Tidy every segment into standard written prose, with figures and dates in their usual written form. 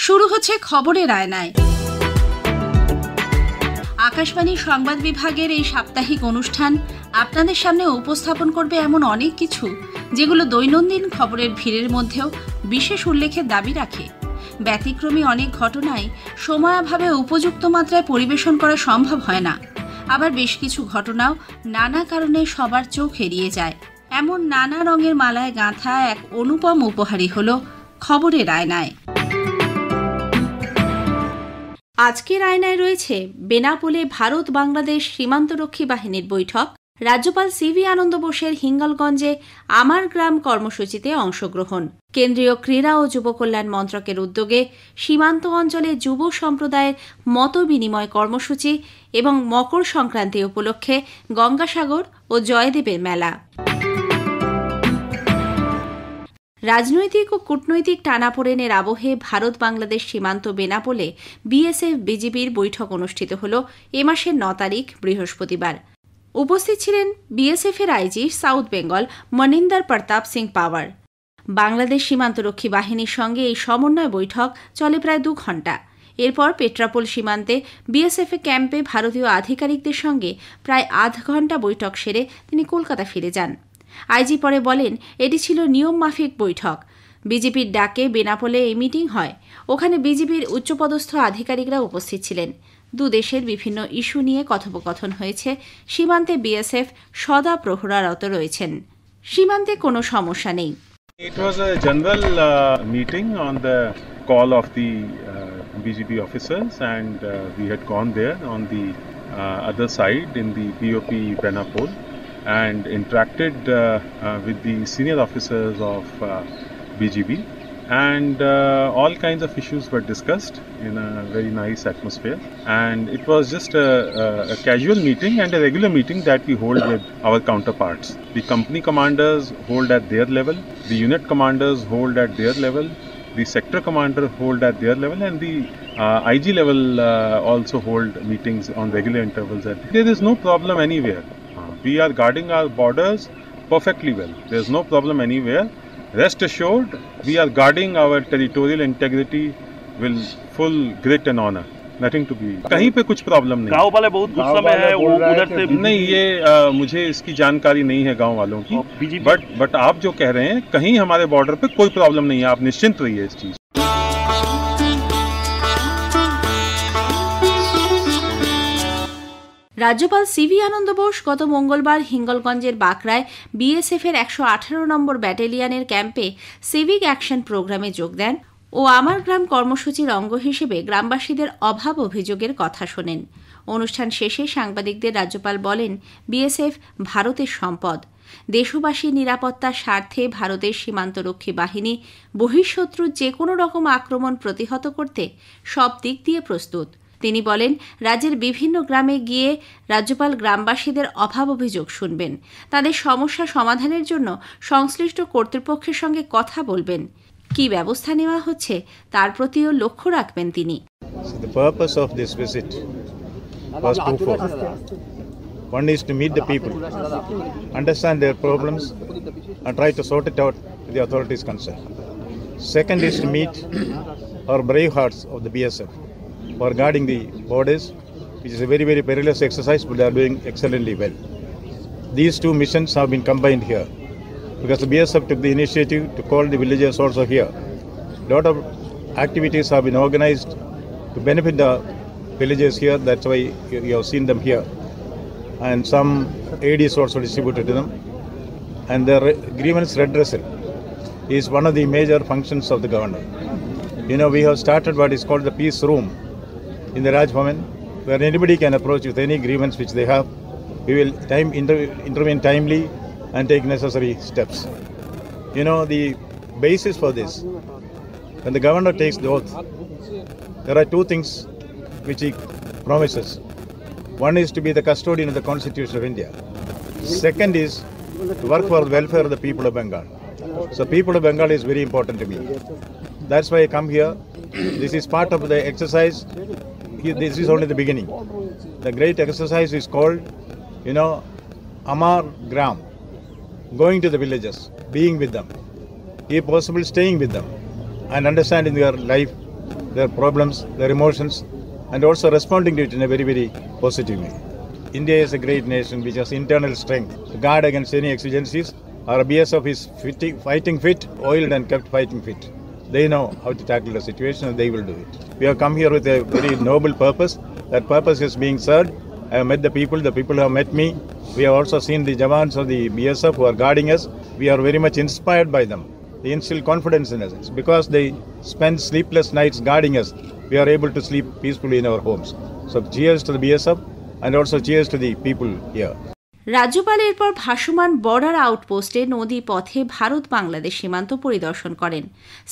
শুরু হচ্ছে খবরের আয়নায়। আকাশবাণী সংবাদ বিভাগের এই সাপ্তাহিক অনুষ্ঠান আপনাদের সামনে উপস্থাপন করবে এমন অনেক কিছু যেগুলো দৈনন্দিন খবরের ভিড়ের মধ্যেও বিশেষ উল্লেখের দাবি রাখে। ব্যতিক্রমী অনেক ঘটনায় সময়াভাবে উপযুক্ত মাত্রায় পরিবেশন করা সম্ভব হয় না। আবার বেশ কিছু ঘটনাও নানা কারণে সবার চোখ এড়িয়ে যায়। এমন নানা রঙের মালায় গাঁথা এক অনুপম উপহারই হল খবরের আয়নায়। আজকের আয়নায় রয়েছে বেনাপোলে ভারত বাংলাদেশ সীমান্তরক্ষী বাহিনীর বৈঠক, রাজ্যপাল সিভি আনন্দ বোসের হিঙ্গলগঞ্জে আমার গ্রাম কর্মসূচিতে অংশগ্রহণ, কেন্দ্রীয় ক্রীড়া ও যুব কল্যাণ মন্ত্রকের উদ্যোগে সীমান্ত অঞ্চলে যুব সম্প্রদায়ের মত বিনিময় কর্মসূচি এবং মকর সংক্রান্তি উপলক্ষে গঙ্গাসাগর ও জয়দেবের মেলা। রাজনৈতিক ও কূটনৈতিক টানাপোড়েনের আবহে ভারত বাংলাদেশ সীমান্ত বেনাপোলে বিএসএফ বিজিবির বৈঠক অনুষ্ঠিত হল এ মাসের 9 তারিখ বৃহস্পতিবার। উপস্থিত ছিলেন বিএসএফের আইজি সাউথ বেঙ্গল মনিন্দর প্রতাপ সিং পাওয়ার। বাংলাদেশ সীমান্তরক্ষী বাহিনীর সঙ্গে এই সমন্বয় বৈঠক চলে প্রায় 2 ঘণ্টা। এরপর পেট্রাপোল সীমান্তে বিএসএফ ক্যাম্পে ভারতীয় আধিকারিকদের সঙ্গে প্রায় আধ ঘণ্টা বৈঠক সেরে তিনি কলকাতা ফিরে যান। আইজি পরে বলেন, এটি ছিল নিয়ম মাফিক বৈঠক। বিজেপির ডাকে বেনাপোলে এই মিটিং হয়। ওখানে বিজেপির উচ্চপদস্থ আধিকারিকরা উপস্থিত ছিলেন। দু দেশের বিভিন্ন ইস্যু নিয়ে কথোপকথন হয়েছে। সীমান্তে বিএসএফ সদা প্রহরারত রয়েছেন। সীমান্তে কোনো সমস্যা নেই। It was a general meeting on the call of the BGP officers, and we had gone there on the other side in the BOP Benapole and interacted with the senior officers of BGB, and all kinds of issues were discussed in a very nice atmosphere. And it was just a casual meeting and a regular meeting that we hold with our counterparts. The company commanders hold at their level, the unit commanders hold at their level, the sector commander hold at their level, and the IG level also hold meetings on regular intervals. There is no problem anywhere. We are guarding our borders perfectly well. There is no problem anywhere. Rest assured, we are guarding our territorial integrity with full grit and honor. Nothing to be. कहीं पे कुछ problem नहीं। गांव वाले बहुत गुस्सा में है, वो उधर से नहीं, ये मुझे इसकी जानकारी नहीं है गांव वालों की। बट आप जो कह रहे हैं, कहीं हमारे बॉर्डर पे कोई प्रॉब्लम नहीं है। आप निश्चिंत रहिए इस चीज। রাজ্যপাল সিভি আনন্দ বোস গত মঙ্গলবার হিঙ্গলগঞ্জের বাকরায় বিএসএফের 118 নম্বর ব্যাটালিয়নের ক্যাম্পে সিভিক অ্যাকশন প্রোগ্রামে যোগ দেন ও আমার গ্রাম কর্মসূচির অঙ্গ হিসেবে গ্রামবাসীদের অভাব অভিযোগের কথা শোনেন। অনুষ্ঠান শেষে সাংবাদিকদের রাজ্যপাল বলেন, বিএসএফ ভারতের সম্পদ। দেশবাসীর নিরাপত্তার স্বার্থে ভারতের সীমান্তরক্ষী বাহিনী বহিঃশত্রুর যে কোনো রকম আক্রমণ প্রতিহত করতে সব দিক দিয়ে প্রস্তুত। তিনি বলেন, রাজ্যের বিভিন্ন গ্রামে গিয়ে রাজ্যপাল গ্রামবাসীদের অভাব অভিযোগ শুনবেন, তাদের সমস্যা সমাধানের জন্য সংশ্লিষ্ট কর্তৃপক্ষের সঙ্গে কথা বলবেন। কি ব্যবস্থা নেওয়া হচ্ছে তার প্রতিও লক্ষ্য রাখবেন তিনি। The purpose of this visit was twofold. One is to meet the people, understand their problems, and try to sort it out with the authorities concerned. Second is to meet our brave hearts of the BSF for guarding the borders, which is a very, very perilous exercise, but they are doing excellently well. These two missions have been combined here because the BSF took the initiative to call the villagers also here. A lot of activities have been organized to benefit the villagers here. That's why you have seen them here. And some aid is also distributed to them. And the grievance redressal is one of the major functions of the government. You know, we have started what is called the peace room in the Raj Bhavan, where anybody can approach with any grievance which they have. We will intervene timely and take necessary steps. You know, the basis for this, when the governor takes the oath, there are two things which he promises. One is to be the custodian of the Constitution of India. Second is to work for the welfare of the people of Bengal. So people of Bengal is very important to me. That's why I come here. This is part of the exercise. This is only the beginning. The great exercise is called, you know, Amar Gram. Going to the villages, being with them, if possible staying with them and understanding their life their problems, their emotions, and also responding to it in a very, very positive way. India is a great nation which has internal strength to guard against any exigencies. Our BSF is fighting fit, oiled and kept fighting fit. They know how to tackle the situation and they will do it. We have come here with a very noble purpose. That purpose is being served. I have met the people who have met me. We have also seen the Jawans of the BSF who are guarding us. We are very much inspired by them. They instill confidence in us. Because they spend sleepless nights guarding us, we are able to sleep peacefully in our homes. So cheers to the BSF and also cheers to the people here. রাজ্যপাল এরপর ভাসমান border আউটপোস্টে নদী পথে ভারত বাংলাদেশ সীমান্ত পরিদর্শন করেন।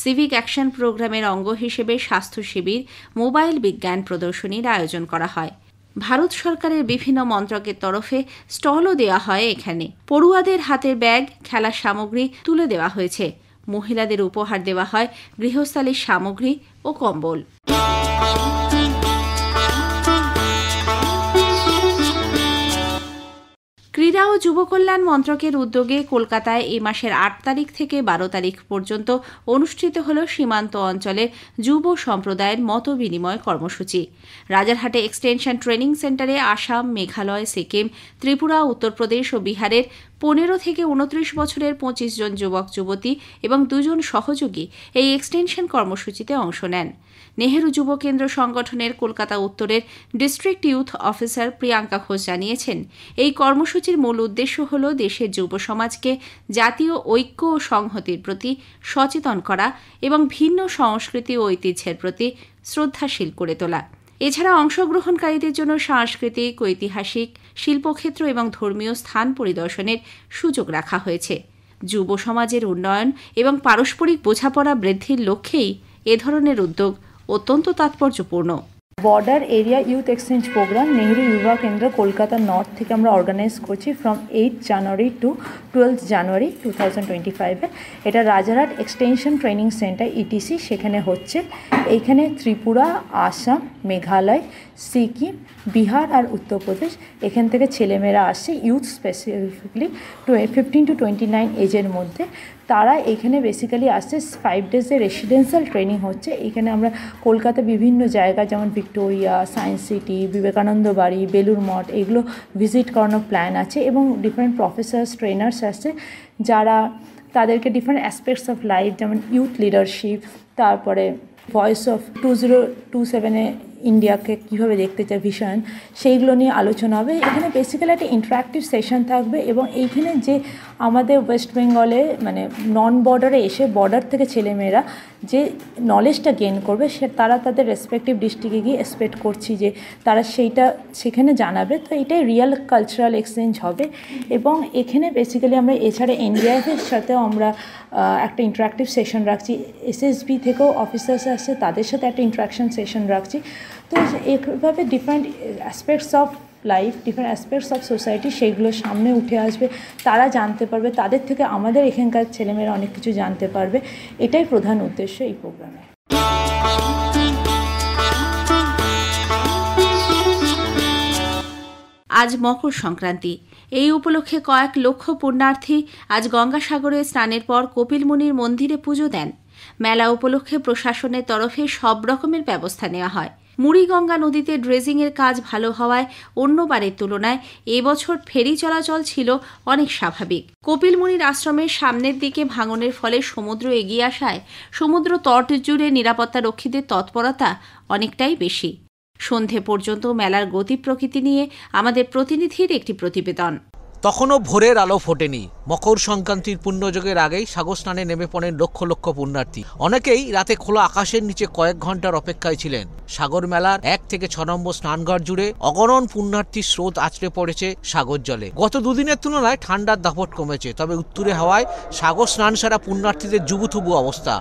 Civic action প্রোগ্রামের অঙ্গ হিসেবে স্বাস্থ্য শিবির, মোবাইল বিজ্ঞান প্রদর্শনীর আয়োজন করা হয়। ভারত সরকারের বিভিন্ন মন্ত্রকের তরফে স্টলও দেওয়া হয় এখানে। পড়ুয়াদের হাতের ব্যাগ, খেলার সামগ্রী তুলে দেওয়া হয়েছে। মহিলাদের উপহার দেওয়া হয় গৃহস্থালির সামগ্রী ও কম্বল। ক্রীড়া ও যুব কল্যাণ মন্ত্রকের উদ্যোগে কলকাতায় এই মাসের ৮ তারিখ থেকে ১২ তারিখ পর্যন্ত অনুষ্ঠিত হল সীমান্ত অঞ্চলের যুব সম্প্রদায়ের মতবিনিময় কর্মসূচি। রাজারহাটে এক্সটেনশন ট্রেনিং সেন্টারে আসাম, মেঘালয়, সিকিম, ত্রিপুরা, উত্তরপ্রদেশ ও বিহারের ১৫ থেকে ২৯ বছরের ২৫ জন যুবক যুবতী এবং ২ জন সহযোগী এই এক্সটেনশন কর্মসূচিতে অংশ নেন। নেহেরু যুব কেন্দ্র সংগঠনের কলকাতা উত্তরের district youth officer Priyanka Ghosh জানিয়েছেন, এই কর্মসূচির মূল উদ্দেশ্য হল দেশের যুব সমাজকে জাতীয় ঐক্য ও সংহতির প্রতি সচেতন করা এবং ভিন্ন সংস্কৃতি ও ঐতিহ্যের প্রতি শ্রদ্ধাশীল করে তোলা। এছাড়া অংশগ্রহণকারীদের জন্য সাংস্কৃতিক, ঐতিহাসিক, শিল্পক্ষেত্র এবং ধর্মীয় স্থান পরিদর্শনের সুযোগ রাখা হয়েছে। যুব সমাজের উন্নয়ন এবং পারস্পরিক বোঝাপড়া বৃদ্ধির লক্ষ্যেই এ ধরনের উদ্যোগ অত্যন্ত তাৎপর্যপূর্ণ। Border area youth exchange programme Nehru Yuva Kendra Kolkata north থেকে আমরা অর্গানাইজ করছি ফ্রম 8 জানুয়ারি টু 12 জানুয়ারি 2025-এ। এটা Rajarhat extension training centre etc সেখানে হচ্ছে। এইখানে ত্রিপুরা, আসাম, মেঘালয়, সিকিম, বিহার আর উত্তরপ্রদেশ এখান থেকে ছেলেমেয়েরা আসছে, ইউথ স্পেসিফিকলি 15 to 29 এজের মধ্যে। তারা এখানে বেসিক্যালি আসছে 5 ডেজের রেসিডেন্সিয়াল ট্রেনিং হচ্ছে। এখানে আমরা কলকাতা বিভিন্ন জায়গা যেমন ভিক্টোরিয়া, সায়েন্স সিটি, বিবেকানন্দ বাড়ি, বেলুর মঠ এগুলো ভিজিট করানোর প্ল্যান আছে এবং ডিফারেন্ট প্রফেসর্স, ট্রেনার্স আসছে যারা তাদেরকে ডিফারেন্ট অ্যাসপেক্টস অফ লাইফ যেমন ইউথ লিডারশিপ, তারপরে ভয়েস অফ 2027-এ ইন্ডিয়াকে কীভাবে দেখতে চায় ভিশন, সেইগুলো নিয়ে আলোচনা হবে। এখানে বেসিক্যালি একটা ইন্টারাক্টিভ সেশন থাকবে এবং এইখানে যে আমাদের ওয়েস্ট বেঙ্গলে মানে নন বর্ডারে এসে বর্ডার থেকে ছেলেমেয়েরা যে নলেজটা গেইন করবে তারা তাদের রেসপেক্টিভ ডিস্ট্রিক্টে গিয়ে এক্সপেক্ট করছি যে তারা সেইটা সেখানে জানাবে। তো এটাই রিয়েল কালচারাল এক্সচেঞ্জ হবে এবং এখানে বেসিক্যালি আমরা এছাড়া এনডিআইএফের সাথেও আমরা একটা ইন্টারাক্টিভ সেশন রাখছি। এসএসবি থেকেও অফিসার্স আসছে, তাদের সাথে একটা ইন্টারাকশন সেশন রাখছি। তো এইভাবে different aspects of life, different aspects of society সেইগুলো সামনে উঠে আসবে, তারা জানতে পারবে, তাদের থেকে আমাদের এখানকার ছেলেমেয়েরা অনেক কিছু জানতে পারবে। এটাই প্রধান উদ্দেশ্য এই প্রোগ্রামে। আজ মকর সংক্রান্তি। এই উপলক্ষে কয়েক লক্ষ পুণ্যার্থী আজ গঙ্গাসাগরে স্নানের পর কপিলমুনির মন্দিরে পুজো দেন। মেলা উপলক্ষে প্রশাসনের তরফে সব রকমের ব্যবস্থা নেওয়া হয়। মুড়িগঙ্গা নদীতে ড্রেজিংয়ের কাজ ভালো হওয়ায় অন্যবারের তুলনায় এবছর ফেরি চলাচল ছিল অনেক স্বাভাবিক। কপিলমুনির আশ্রমের সামনের দিকে ভাঙনের ফলে সমুদ্র এগিয়ে আসায় সমুদ্র তট জুড়ে নিরাপত্তা রক্ষীদের তৎপরতা অনেকটাই বেশি। সন্ধে পর্যন্ত মেলার গতি প্রকৃতি নিয়ে আমাদের প্রতিনিধির একটি প্রতিবেদন। তখনও ভোরের আলো ফোটেনি। মকর সংক্রান্তির পুণ্যযোগের আগেই সাগর স্নানে নেমে পড়েন লক্ষ লক্ষ পুণ্যার্থী। অনেকেই রাতে খোলা আকাশের নিচে কয়েক ঘন্টার অপেক্ষায় ছিলেন। সাগর মেলার 1 থেকে 6 নম্বর স্নানঘাট জুড়ে অগণন পুণ্যার্থীর স্রোত আছড়ে পড়েছে সাগর জলে। গত দুদিনের তুলনায় ঠান্ডার দাপট কমেছে, তবে উত্তুরে হাওয়ায় সাগর স্নান সারা পুণ্যার্থীদের জুবুথুবু অবস্থা।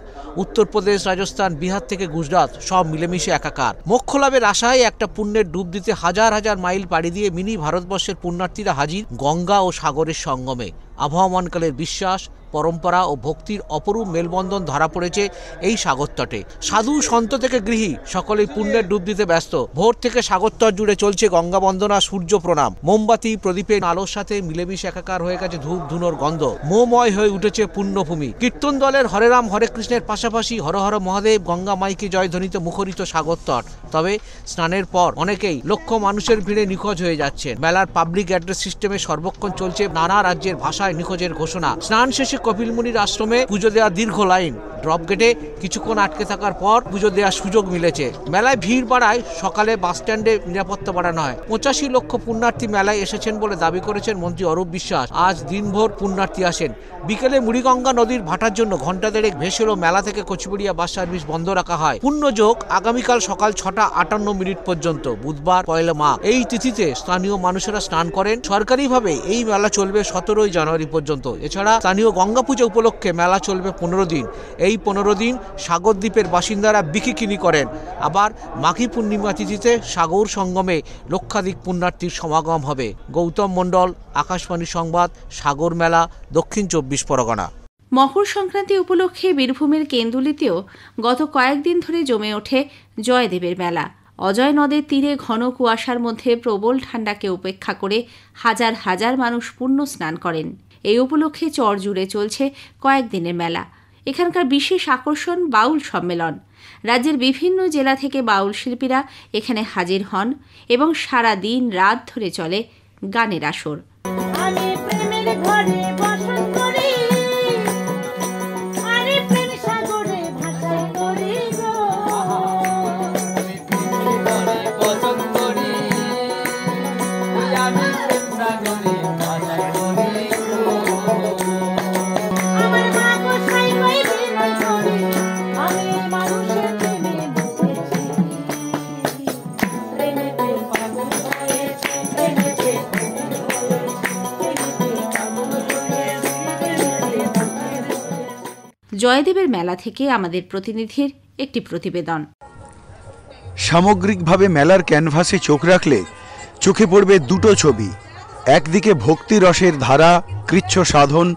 উত্তরপ্রদেশ, রাজস্থান, বিহার থেকে গুজরাট সব মিলেমিশে একাকার। মোক্ষ লাভের আশায় একটা পুণ্যের ডুব দিতে হাজার হাজার মাইল পাড়ি দিয়ে মিনি ভারতবর্ষের পুণ্যার্থীরা হাজির গঙ্গা ও সাগরের সঙ্গমে। আবহমানকালের বিশ্বাস পরম্পরা ও ভক্তির অপরূপ মেলবন্ধন ধরা পড়েছে এই সাগরতটে। সাধু সন্ত থেকে গৃহী সকলেই পুণ্যের ডুব দিতে ব্যস্ত। ভোর থেকে সাগরতট জুড়ে চলছে গঙ্গা বন্দনা, সূর্য প্রণাম। মোমবাতি প্রদীপের আলোর সাথে মিলেমিশে একাকার হয়ে গেছে ধূপ ধুনোর গন্ধ। মোময় হয়ে উঠেছে পুণ্যভূমি। কীর্তন দলের হরে রাম হরে কৃষ্ণের পাশাপাশি হর হর মহাদেব, গঙ্গা মাইকে জয়ধ্বনিতে মুখরিত সাগরতট। তবে স্নানের পর অনেকেই লক্ষ মানুষের ভিড়ে নিখোঁজ হয়ে যাচ্ছেন। মেলার পাবলিক অ্যাড্রেস সিস্টেমে সর্বক্ষণ চলছে নানা রাজ্যের ভাষায় নিখোঁজের ঘোষণা। স্নান শেষে কপিলমুনির আশ্রমে পুজো দেওয়া দীর্ঘ লাইন। ড্রপ গেটে কিছুক্ষণ আটকে থাকার পর পুজো দেওয়ার সুযোগ মিলেছে। মেলায় ভিড় বাড়ায় সকালে বাস স্ট্যান্ডে নিরাপত্তা বাড়ানো হয়। 85 লক্ষ পুণ্যার্থী মেলায় এসেছেন বলে দাবি করেছেন মন্ত্রী অরূপ বিশ্বাস। আজ দিনভর পুণ্যার্থী আসেন। বিকেলে মুড়িগঙ্গা নদীর ভাটার জন্য ঘণ্টা দেড়েক ভেসে এলো মেলা থেকে কচুবেড়িয়া বাস সার্ভিস বন্ধ রাখা হয়। পুণ্যযোগ আগামীকাল সকাল 6টা 58 পর্যন্ত, বুধবার 1 মাঘ। এই তিথিতে স্থানীয় মানুষেরা স্নান করেন। সরকারিভাবে এই মেলা চলবে 17 জানুয়ারি পর্যন্ত। এছাড়া স্থানীয় গঙ্গা পূজা উপলক্ষে মেলা চলবে 15 দিন। এই 15 দিন সাগরদ্বীপের বাসিন্দারা বিকিকিনি করেন। আবার মাঘী পূর্ণিমা তিথিতে সাগর সঙ্গমে লক্ষাধিক পুণ্যার্থীর সমাগম হবে। গৌতম মণ্ডল, আকাশবাণী সংবাদ, সাগর মেলা, দক্ষিণ 24 পরগনা। মকর সংক্রান্তি উপলক্ষে বীরভূমের কেন্দুলিতেও গত কয়েকদিন ধরে জমে ওঠে জয়দেবের মেলা। অজয় নদের তীরে ঘন কুয়াশার মধ্যে প্রবল ঠান্ডাকে উপেক্ষা করে হাজার হাজার মানুষ পুণ্য স্নান করেন। এই উপলক্ষে চর জুড়ে চলছে কয়েকদিনের মেলা। এখানকার বিশেষ আকর্ষণ বাউল সম্মেলন। রাজ্যের বিভিন্ন জেলা থেকে বাউল শিল্পীরা এখানে হাজির হন এবং সারা দিন রাত ধরে চলে গানের আসর। জয়দেবের মেলা থেকে আমাদের প্রতিনিধির একটি প্রতিবেদন। সামগ্রিকভাবে মেলার ক্যানভাসে চোখ রাখলে চোখে পড়বে দুটো ছবি। একদিকে ভক্তি রসের ধারা, কৃচ্ছ সাধন,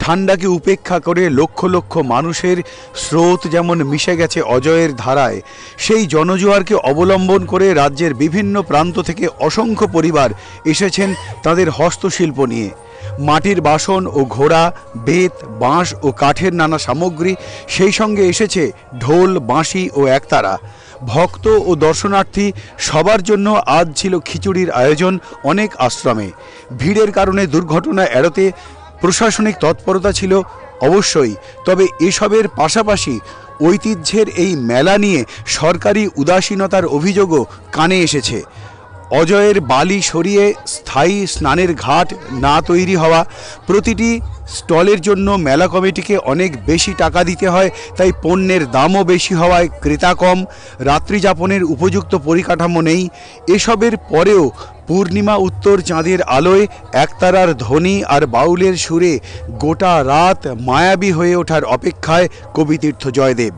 ঠান্ডাকে উপেক্ষা করে লক্ষ লক্ষ মানুষের স্রোত যেমন মিশে গেছে অজয়ের ধারায়, সেই জনজোয়ারকে অবলম্বন করে রাজ্যের বিভিন্ন প্রান্ত থেকে অসংখ্য পরিবার এসেছেন তাদের হস্তশিল্প নিয়ে। মাটির বাসন ও ঘোড়া, বেত, বাঁশ ও কাঠের নানা সামগ্রী, সেই সঙ্গে এসেছে ঢোল, বাঁশি ও একতারা। ভক্ত ও দর্শনার্থী সবার জন্য আজ ছিল খিচুড়ির আয়োজন অনেক আশ্রমে। ভিড়ের কারণে দুর্ঘটনা এড়াতে প্রশাসনিক তৎপরতা ছিল অবশ্যই, তবে এসবের পাশাপাশি ঐতিহ্যের এই মেলা নিয়ে সরকারি উদাসীনতার অভিযোগও কানে এসেছে। অজয়ের বালি সরিয়ে স্থায়ী স্নানের ঘাট না তৈরি হওয়া, প্রতিটি স্টলের জন্য মেলা কমিটিকে অনেক বেশি টাকা দিতে হয়, তাই পণ্যের দামও বেশি হওয়ায় ক্রেতা কম, রাত্রিযাপনের উপযুক্ত পরিকাঠামো নেই। এসবের পরেও পূর্ণিমা উত্তর চাঁদের আলোয় একতারার ধ্বনি আর বাউলের সুরে গোটা রাত মায়াবী হয়ে ওঠার অপেক্ষায় কবিতীর্থ জয়দেব।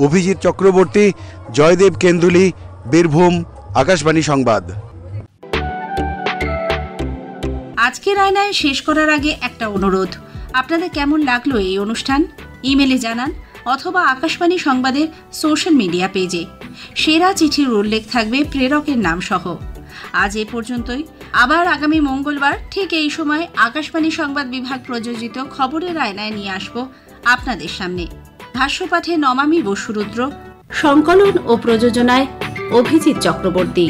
অভিজিৎ চক্রবর্তী, জয়দেব, কেন্দুলি, বীরভূম, আকাশবাণী সংবাদ। আজকের আয়নায় শেষ করার আগে একটা অনুরোধ, আপনাদের কেমন লাগলো এই অনুষ্ঠান ইমেলে জানান অথবা আকাশবাণী সংবাদের সোশ্যাল মিডিয়া পেজে। সেরা চিঠির উল্লেখ থাকবে প্রেরকের নাম সহ। আজ এ পর্যন্তই। আবার আগামী মঙ্গলবার ঠিক এই সময় আকাশবাণী সংবাদ বিভাগ প্রযোজিত খবরের আয়নায় নিয়ে আসব আপনাদের সামনে। ভাষ্যপাঠে নমামি বসুরুদ্র, সংকলন ও প্রযোজনায় অভিজিৎ চক্রবর্তী।